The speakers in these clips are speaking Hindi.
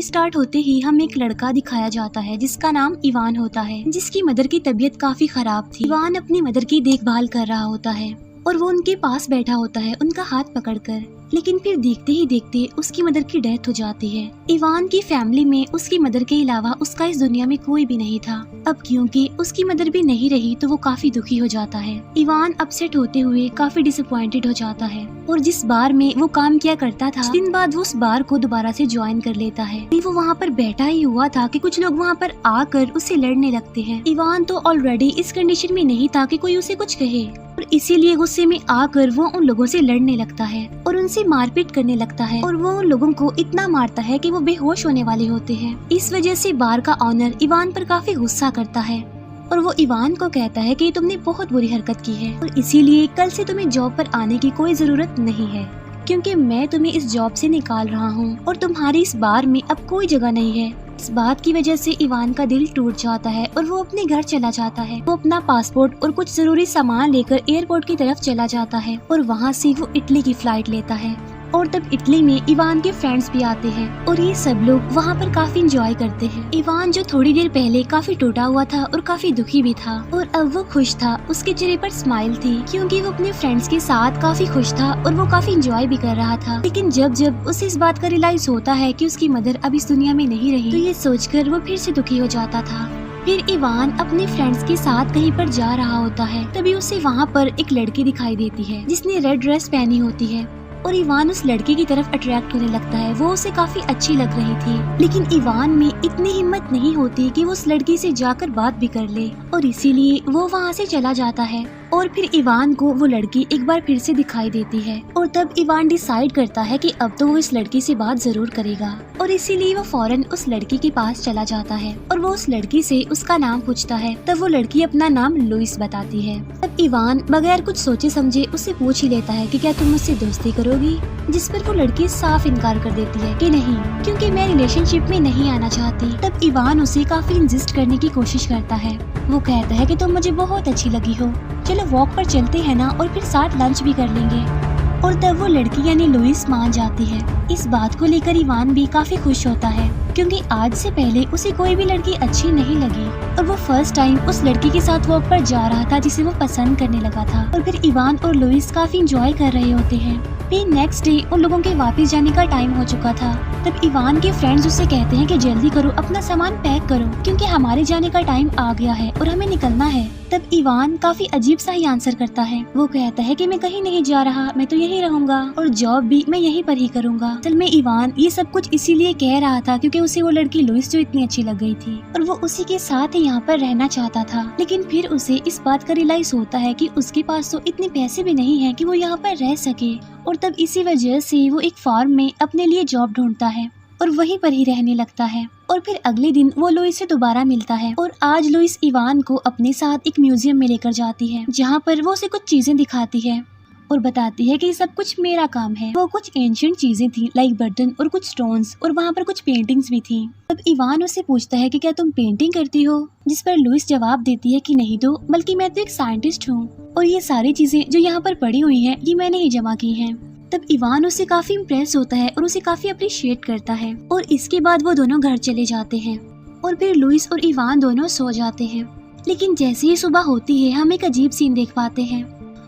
स्टार्ट होते ही हमें एक लड़का दिखाया जाता है जिसका नाम इवान होता है, जिसकी मदर की तबीयत काफी खराब थी। इवान अपनी मदर की देखभाल कर रहा होता है और वो उनके पास बैठा होता है उनका हाथ पकड़कर। लेकिन फिर देखते ही देखते उसकी मदर की डेथ हो जाती है। इवान की फैमिली में उसकी मदर के अलावा उसका इस दुनिया में कोई भी नहीं था। अब क्योंकि उसकी मदर भी नहीं रही तो वो काफी दुखी हो जाता है। इवान अपसेट होते हुए काफी डिसअपॉइंटेड हो जाता है और जिस बार में वो काम किया करता था, दिन बाद वो उस बार को दोबारा से ज्वाइन कर लेता है। वो वहाँ पर बैठा ही हुआ था कि कुछ लोग वहाँ पर आकर उससे लड़ने लगते हैं। इवान तो ऑलरेडी इस कंडीशन में नहीं था कि कोई उसे कुछ कहे और इसीलिए गुस्से में आकर वो उन लोगों से लड़ने लगता है और उनसे मारपीट करने लगता है और वो उन लोगों को इतना मारता है कि वो बेहोश होने वाले होते हैं। इस वजह से बार का ऑनर इवान पर काफी गुस्सा करता है और वो इवान को कहता है कि तुमने बहुत बुरी हरकत की है और इसीलिए कल से तुम्हें जॉब पर आने की कोई जरूरत नहीं है, क्योंकि मैं तुम्हें इस जॉब से निकाल रहा हूँ और तुम्हारी इस बार में अब कोई जगह नहीं है। इस बात की वजह से इवान का दिल टूट जाता है और वो अपने घर चला जाता है। वो अपना पासपोर्ट और कुछ जरूरी सामान लेकर एयरपोर्ट की तरफ चला जाता है और वहाँ से वो इटली की फ्लाइट लेता है। और तब इटली में इवान के फ्रेंड्स भी आते हैं और ये सब लोग वहाँ पर काफी एंजॉय करते हैं। इवान जो थोड़ी देर पहले काफी टूटा हुआ था और काफी दुखी भी था और अब वो खुश था, उसके चेहरे पर स्माइल थी क्योंकि वो अपने फ्रेंड्स के साथ काफी खुश था और वो काफी एंजॉय भी कर रहा था। लेकिन जब जब उसे इस बात का रियलाइज होता है कि उसकी मदर अब इस दुनिया में नहीं रही तो ये सोचकर वो फिर से दुखी हो जाता था। फिर इवान अपने फ्रेंड्स के साथ कहीं पर जा रहा होता है, तभी उसे वहाँ पर एक लड़की दिखाई देती है जिसने रेड ड्रेस पहनी होती है और इवान उस लड़के की तरफ अट्रैक्ट होने लगता है। वो उसे काफी अच्छी लग रही थी, लेकिन इवान में इतनी हिम्मत नहीं होती कि वो उस लड़की से जाकर बात भी कर ले और इसीलिए वो वहाँ से चला जाता है। और फिर इवान को वो लड़की एक बार फिर से दिखाई देती है और तब इवान डिसाइड करता है कि अब तो वो इस लड़की से बात जरूर करेगा और इसीलिए वो फौरन उस लड़की के पास चला जाता है और वो उस लड़की से उसका नाम पूछता है। तब वो लड़की अपना नाम लुइस बताती है। तब इवान बगैर कुछ सोचे समझे उससे पूछ ही लेता है कि क्या तुम मुझसे दोस्ती करोगी, जिस पर वो लड़की साफ इनकार कर देती है कि नहीं, क्योंकि मैं रिलेशनशिप में नहीं आना चाहती। तब इवान उसे काफी इंसिस्ट करने की कोशिश करता है। वो कहता है कि तुम मुझे बहुत अच्छी लगी हो, चलो वॉक पर चलते हैं ना और फिर साथ लंच भी कर लेंगे। और तब वो लड़की यानी लुइस मान जाती है। इस बात को लेकर इवान भी काफी खुश होता है क्योंकि आज से पहले उसे कोई भी लड़की अच्छी नहीं लगी और वो फर्स्ट टाइम उस लड़की के साथ वॉक पर जा रहा था जिसे वो पसंद करने लगा था। और फिर इवान और लुइस काफी एंजॉय कर रहे होते हैं। फिर नेक्स्ट डे उन लोगों के वापस जाने का टाइम हो चुका था। तब इवान के फ्रेंड्स उससे कहते हैं कि जल्दी करो, अपना सामान पैक करो क्योंकि हमारे जाने का टाइम आ गया है और हमें निकलना है। तब इवान काफी अजीब सा ही आंसर करता है। वो कहता है कि मैं कहीं नहीं जा रहा, मैं तो यहीं रहूंगा और जॉब भी मैं यहीं पर ही करूंगा। असल में इवान ये सब कुछ इसीलिए कह रहा था क्योंकि उसे वो लड़की लुइस जो इतनी अच्छी लग गई थी और वो उसी के साथ ही यहाँ पर रहना चाहता था। लेकिन फिर उसे इस बात का रियलाइज होता है कि उसके पास तो इतने पैसे भी नहीं है कि वो यहाँ पर रह सके और तब इसी वजह से वो एक फार्म में अपने लिए जॉब ढूंढता है और वहीं पर ही रहने लगता है। और फिर अगले दिन वो लुइस से दोबारा मिलता है और आज लुइस इवान को अपने साथ एक म्यूजियम में लेकर जाती है जहाँ पर वो उसे कुछ चीजें दिखाती है और बताती है कि सब कुछ मेरा काम है। वो कुछ एंशिएंट चीजें थी लाइक बर्तन और कुछ स्टोन्स और वहाँ पर कुछ पेंटिंग्स भी थी। तब इवान उससे पूछता है कि क्या तुम पेंटिंग करती हो, जिस पर लुइस जवाब देती है कि नहीं तो, बल्कि मैं तो एक साइंटिस्ट हूँ और ये सारी चीजें जो यहाँ पर पड़ी हुई हैं ये मैंने ही जमा की हैं। तब इवान उससे काफी इम्प्रेस होता है और उसे काफी अप्रिशिएट करता है और इसके बाद वो दोनों घर चले जाते हैं और फिर लुइस और इवान दोनों सो जाते हैं। लेकिन जैसे ही सुबह होती है हम एक अजीब सीन देख पाते हैं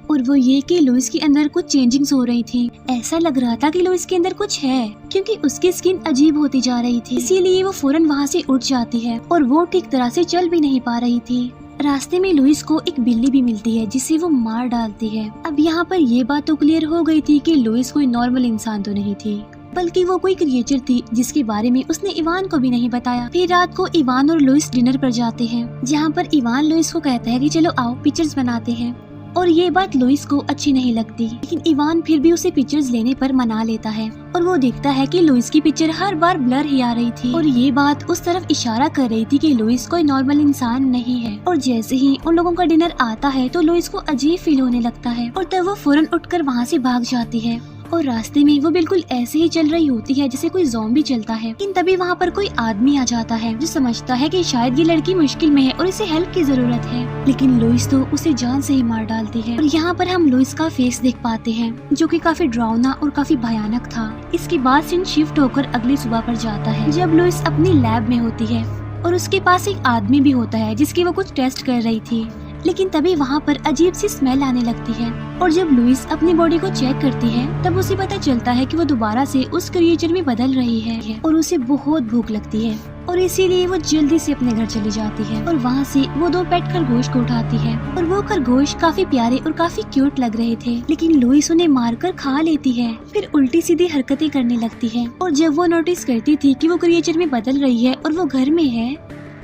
और वो ये कि लुइस के अंदर कुछ चेंजिंग्स हो रही थी। ऐसा लग रहा था कि लुइस के अंदर कुछ है क्योंकि उसकी स्किन अजीब होती जा रही थी, इसीलिए वो फौरन वहाँ से उठ जाती है और वो ठीक तरह से चल भी नहीं पा रही थी। रास्ते में लुइस को एक बिल्ली भी मिलती है जिसे वो मार डालती है। अब यहाँ पर ये बात तो क्लियर हो गई थी कि लुइस कोई नॉर्मल इंसान तो नहीं थी, बल्कि वो कोई क्रिएचर थी जिसके बारे में उसने इवान को भी नहीं बताया। फिर रात को इवान और लुइस डिनर पर जाते हैं जहाँ पर इवान लुइस को कहता है कि चलो आओ पिक्चर्स बनाते हैं और ये बात लुइस को अच्छी नहीं लगती, लेकिन इवान फिर भी उसे पिक्चर्स लेने पर मना लेता है और वो देखता है कि लुइस की पिक्चर हर बार ब्लर ही आ रही थी और ये बात उस तरफ इशारा कर रही थी कि लुइस कोई नॉर्मल इंसान नहीं है। और जैसे ही उन लोगों का डिनर आता है तो लुइस को अजीब फील होने लगता है और तब वो फौरन उठकर वहाँ से भाग जाती है और रास्ते में वो बिल्कुल ऐसे ही चल रही होती है जैसे कोई ज़ॉम्बी चलता है। लेकिन तभी वहाँ पर कोई आदमी आ जाता है जो समझता है कि शायद ये लड़की मुश्किल में है और इसे हेल्प की जरूरत है। लेकिन लुइस तो उसे जान से ही मार डालती है। और यहाँ पर हम लुइस का फेस देख पाते हैं जो कि काफी डरावना और काफी भयानक था। इसके बाद सीन शिफ्ट होकर अगली सुबह पर जाता है जब लुइस अपनी लैब में होती है और उसके पास एक आदमी भी होता है जिसकी वो कुछ टेस्ट कर रही थी। लेकिन तभी वहाँ पर अजीब सी स्मेल आने लगती है और जब लुइस अपनी बॉडी को चेक करती है तब उसे पता चलता है कि वो दोबारा से उस क्रिएचर में बदल रही है और उसे बहुत भूख लगती है और इसीलिए वो जल्दी से अपने घर चली जाती है और वहाँ से वो 2 पेट खरगोश को उठाती है और वो खरगोश काफी प्यारे और काफी क्यूट लग रहे थे। लेकिन लुइस उन्हें मारकर खा लेती है, फिर उल्टी सीधी हरकतें करने लगती है। और जब वो नोटिस करती थी कि वो क्रिएचर में बदल रही है और वो घर में है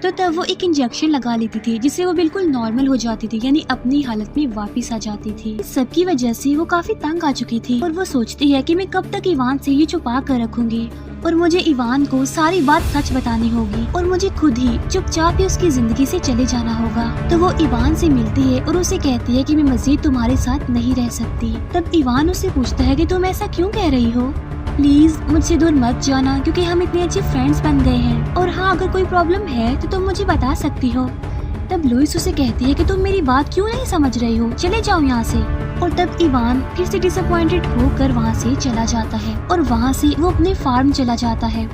तो तब वो एक इंजेक्शन लगा लेती थी जिससे वो बिल्कुल नॉर्मल हो जाती थी, यानी अपनी हालत में वापस आ जाती थी। इस सब की वजह से वो काफी तंग आ चुकी थी और वो सोचती है कि मैं कब तक इवान से ये छुपा कर रखूंगी और मुझे इवान को सारी बात सच बतानी होगी और मुझे खुद ही चुपचाप ही उसकी जिंदगी से चले जाना होगा। तो वो इवान से मिलती है और उसे कहती है कि मैं मजीद तुम्हारे साथ नहीं रह सकती। तब इवान उससे पूछता है कि तुम ऐसा क्यों कह रही हो, प्लीज मुझसे दूर मत जाना क्योंकि हम इतने अच्छे फ्रेंड्स बन गए हैं और हाँ अगर कोई प्रॉब्लम है तो तुम मुझे बता सकती हो। तब लुइस उसे कहती है कि तुम मेरी बात क्यों नहीं समझ रही हो, चले जाओ यहाँ से। और तब इवान फिर से डिसअपॉइंटेड होकर वहाँ से चला जाता है और वहाँ से वो अपने फार्म चला जाता है।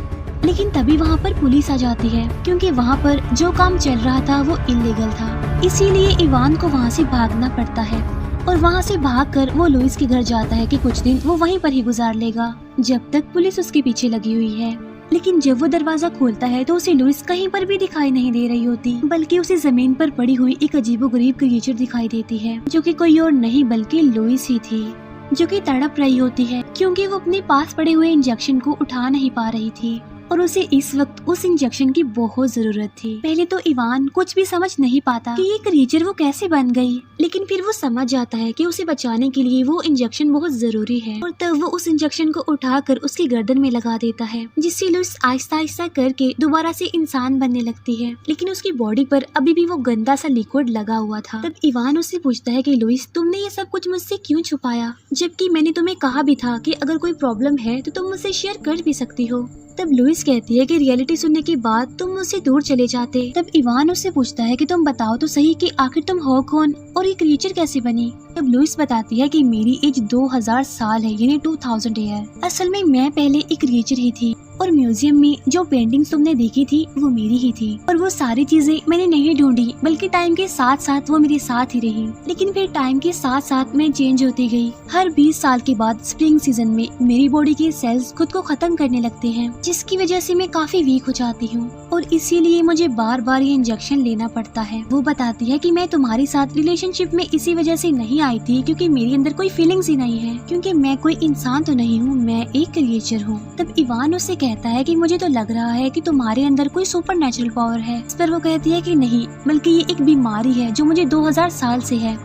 लेकिन तभी वहाँ पर पुलिस आ जाती है क्योंकि वहाँ पर जो काम चल रहा था वो इलीगल था, इसीलिए इवान को वहाँ से भागना पड़ता है। और वहाँ से भागकर वो लुइस के घर जाता है कि कुछ दिन वो वहीं पर ही गुजार लेगा जब तक पुलिस उसके पीछे लगी हुई है। लेकिन जब वो दरवाजा खोलता है तो उसे लुइस कहीं पर भी दिखाई नहीं दे रही होती, बल्कि उसे जमीन पर पड़ी हुई एक अजीबोगरीब क्रिएचर दिखाई देती है जो कि कोई और नहीं बल्कि लुइस ही थी, जो कि तड़प रही होती है क्योंकि वो अपने पास पड़े हुए इंजेक्शन को उठा नहीं पा रही थी और उसे इस वक्त उस इंजेक्शन की बहुत जरूरत थी। पहले तो इवान कुछ भी समझ नहीं पाता कि ये क्रिएचर वो कैसे बन गई, लेकिन फिर वो समझ जाता है कि उसे बचाने के लिए वो इंजेक्शन बहुत जरूरी है और तब वो उस इंजेक्शन को उठाकर उसकी गर्दन में लगा देता है जिससे लुइस आहिस्ता आहिस्ता करके दोबारा से इंसान बनने लगती है। लेकिन उसकी बॉडी पर अभी भी वो गंदा सा लिक्विड लगा हुआ था। तब इवान उससे पूछता है कि लुइस तुमने ये सब कुछ मुझसे क्यों छुपाया, जबकि मैंने तुम्हें कहा भी था कि अगर कोई प्रॉब्लम है तो तुम मुझसे शेयर कर भी सकती हो। तब लुइस कहती है कि रियलिटी सुनने के बाद तुम मुझसे दूर चले जाते। तब इवान उससे पूछता है कि तुम बताओ तो सही कि आखिर तुम हो कौन और ये क्रिएचर कैसे बनी। तब लुइस बताती है कि मेरी एज 2000 साल है, यानी 2000 ईयर। असल में मैं पहले एक क्रिएचर ही थी और म्यूजियम में जो पेंटिंग्स तुमने देखी थी वो मेरी ही थी और वो सारी चीजें मैंने नहीं ढूंढी बल्कि टाइम के साथ साथ वो मेरे साथ ही रही। लेकिन फिर टाइम के साथ साथ मैं चेंज होती गई। हर 20 साल के बाद स्प्रिंग सीजन में मेरी बॉडी के सेल्स खुद को खत्म करने लगते हैं जिसकी वजह से मैं काफी वीक हो जाती हूँ और इसीलिए मुझे बार बार ये इंजेक्शन लेना पड़ता है। वो बताती है कि मैं तुम्हारे साथ रिलेशनशिप में इसी वजह से नहीं आई थी क्योंकि मेरे अंदर कोई फीलिंग्स ही नहीं है, क्योंकि मैं कोई इंसान तो नहीं हूँ, मैं एक क्रिएचर हूँ। तब इवान उससे कहता है कि मुझे तो लग रहा है कि तुम्हारे अंदर कोई सुपर नेचुरल पावर है। इस पर वो कहती है कि नहीं, बल्कि ये एक बीमारी है जो मुझे 2000 साल से है,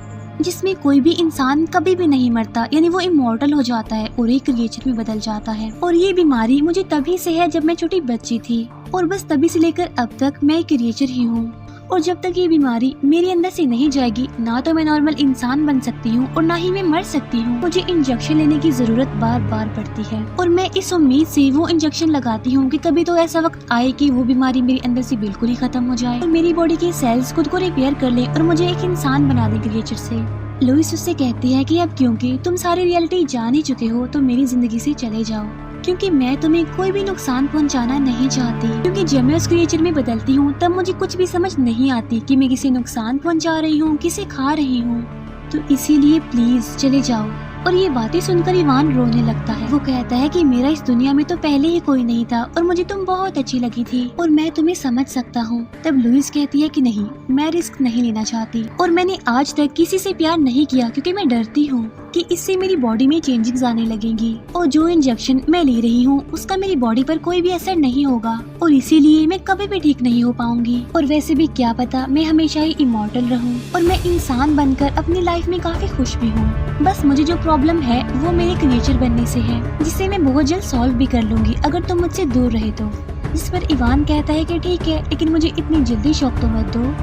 जिसमें कोई भी इंसान कभी भी नहीं मरता, यानी वो इमॉर्टल हो जाता है और एक क्रिएचर में बदल जाता है। और ये बीमारी मुझे तभी से है जब मैं छोटी बच्ची थी और बस तभी से लेकर अब तक मैं एक क्रिएचर ही हूँ। और जब तक ये बीमारी मेरे अंदर से नहीं जाएगी ना तो मैं नॉर्मल इंसान बन सकती हूँ और ना ही मैं मर सकती हूँ। मुझे इंजेक्शन लेने की जरूरत बार बार पड़ती है और मैं इस उम्मीद से वो इंजेक्शन लगाती हूँ कि कभी तो ऐसा वक्त आए कि वो बीमारी मेरे अंदर से बिल्कुल ही खत्म हो जाए और मेरी बॉडी के सेल्स खुद को रिपेयर कर ले और मुझे एक इंसान बना दे क्रिएचर से। लुइस उससे कहती है कि अब क्योंकि तुम सारी रियलिटी जान ही चुके हो तो मेरी जिंदगी से चले जाओ, क्योंकि मैं तुम्हें कोई भी नुकसान पहुंचाना नहीं चाहती। क्योंकि जब मैं उस क्रिएचर में बदलती हूँ तब मुझे कुछ भी समझ नहीं आती कि मैं किसे नुकसान पहुंचा रही हूँ, किसे खा रही हूँ, तो इसीलिए प्लीज चले जाओ। और ये बातें सुनकर इवान रोने लगता है। वो कहता है कि मेरा इस दुनिया में तो पहले ही कोई नहीं था और मुझे तुम बहुत अच्छी लगी थी और मैं तुम्हें समझ सकता हूँ। तब लुइस कहती है कि नहीं, मैं रिस्क नहीं लेना चाहती और मैंने आज तक किसी से प्यार नहीं किया क्योंकि मैं डरती हूँ कि इससे मेरी बॉडी में चेंजेस आने लगेंगी और जो इंजेक्शन मैं ले रही हूँ उसका मेरी बॉडी पर कोई भी असर नहीं होगा और इसीलिए मैं कभी भी ठीक नहीं हो पाऊंगी। और वैसे भी क्या पता मैं हमेशा ही इमॉर्टल रहूँ और मैं इंसान बनकर अपनी लाइफ में काफी खुश भी हूँ। बस मुझे जो प्रॉब्लम है वो मेरे क्रिएचर बनने से है, जिसे मैं बहुत जल्द सॉल्व भी कर लूंगी अगर तुम मुझसे दूर रहे तो। जिस पर इवान कहता है कि ठीक है, लेकिन मुझे इतनी जल्दी शौक तो मत दो।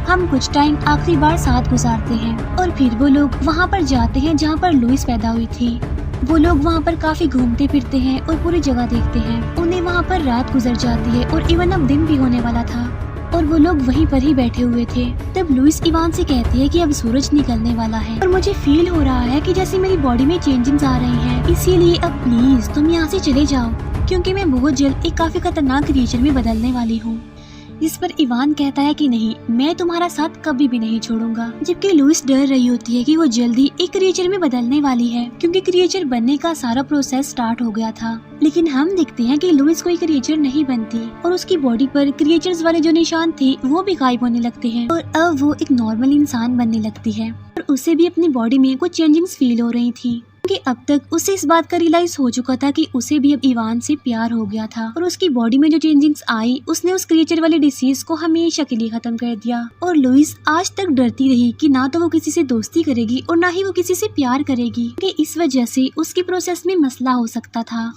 हम कुछ टाइम आखिरी बार साथ गुजारते हैं और फिर वो लोग वहाँ पर जाते हैं जहाँ पर लुइस पैदा हुई थी वो लोग वहाँ पर काफी घूमते फिरते हैं और पूरी जगह देखते हैं। उन्हें वहाँ पर रात गुजर जाती है और इवन अब दिन भी होने वाला था और वो लोग वहीं पर ही बैठे हुए थे। तब लुइस इवान से कहती है कि अब सूरज निकलने वाला है और मुझे फील हो रहा है कि जैसे मेरी बॉडी में चेंजिंग्स आ रही हैं, इसीलिए अब प्लीज तुम यहाँ से चले जाओ क्योंकि मैं बहुत जल्द एक काफी खतरनाक क्रिएचर में बदलने वाली हूँ। इस पर इवान कहता है कि नहीं, मैं तुम्हारा साथ कभी भी नहीं छोड़ूंगा। जबकि लुइस डर रही होती है कि वो जल्दी एक क्रिएचर में बदलने वाली है क्योंकि क्रिएचर बनने का सारा प्रोसेस स्टार्ट हो गया था। लेकिन हम देखते हैं कि लुइस कोई क्रिएचर नहीं बनती और उसकी बॉडी पर क्रिएचर्स वाले जो निशान थे वो भी गायब होने लगते हैं और अब वो एक नॉर्मल इंसान बनने लगती है और उसे भी अपनी बॉडी में कुछ चेंजिंग्स फील हो रही थी क्योंकि अब तक उसे इस बात का रियलाइज हो चुका था कि उसे भी अब इवान से प्यार हो गया था और उसकी बॉडी में जो चेंजिंग्स आई उसने उस क्रिएचर वाले डिसीज को हमेशा के लिए खत्म कर दिया। और लुइस आज तक डरती रही कि ना तो वो किसी से दोस्ती करेगी और ना ही वो किसी से प्यार करेगी कि इस वजह से उसकी प्रोसेस में मसला हो सकता था।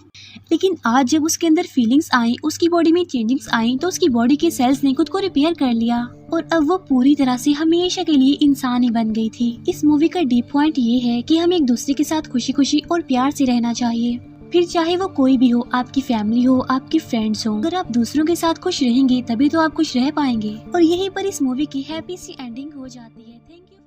लेकिन आज जब उसके अंदर फीलिंग्स आई, उसकी बॉडी में चेंजिंग्स आई, तो उसकी बॉडी के सेल्स ने खुद को रिपेयर कर लिया और अब वो पूरी तरह से हमेशा के लिए इंसान ही बन गई थी। इस मूवी का डीप पॉइंट ये है कि हमें एक दूसरे के साथ खुशी खुशी और प्यार से रहना चाहिए, फिर चाहे वो कोई भी हो, आपकी फैमिली हो, आपके फ्रेंड्स हो। अगर आप दूसरों के साथ खुश रहेंगे तभी तो आप खुश रह पाएंगे। और यहीं पर इस मूवी की हैप्पी सी एंडिंग हो जाती है। Thank you.